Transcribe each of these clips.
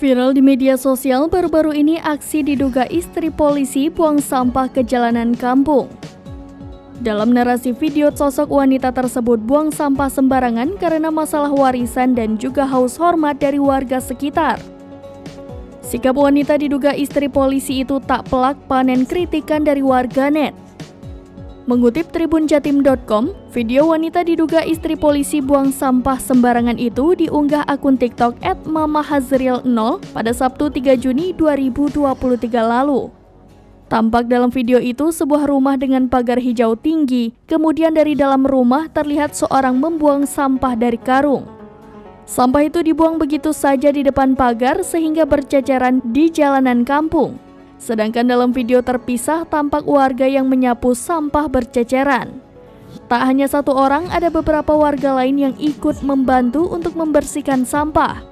Viral di media sosial baru-baru ini aksi diduga istri polisi buang sampah ke jalanan kampung. Dalam narasi video, sosok wanita tersebut buang sampah sembarangan karena masalah warisan dan juga haus hormat dari warga sekitar. Sikap wanita diduga istri polisi itu tak pelak panen kritikan dari warganet. Mengutip tribunjatim.com, video wanita diduga istri polisi buang sampah sembarangan itu diunggah akun TikTok @mamahazriel0 pada Sabtu 3 Juni 2023 lalu. Tampak dalam video itu sebuah rumah dengan pagar hijau tinggi, kemudian dari dalam rumah terlihat seorang membuang sampah dari karung. Sampah itu dibuang begitu saja di depan pagar sehingga berceceran di jalanan kampung. Sedangkan dalam video terpisah tampak warga yang menyapu sampah berceceran. Tak hanya satu orang, ada beberapa warga lain yang ikut membantu untuk membersihkan sampah.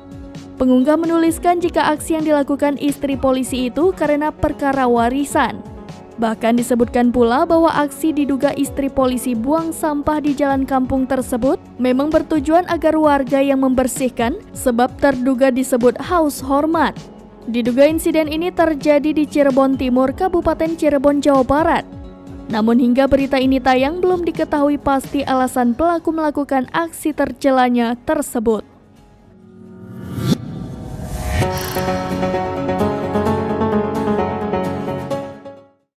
Pengunggah menuliskan jika aksi yang dilakukan istri polisi itu karena perkara warisan. Bahkan disebutkan pula bahwa aksi diduga istri polisi buang sampah di jalan kampung tersebut memang bertujuan agar warga yang membersihkan sebab terduga disebut haus hormat. Diduga insiden ini terjadi di Cirebon Timur, Kabupaten Cirebon, Jawa Barat. Namun hingga berita ini tayang belum diketahui pasti alasan pelaku melakukan aksi tercelanya tersebut.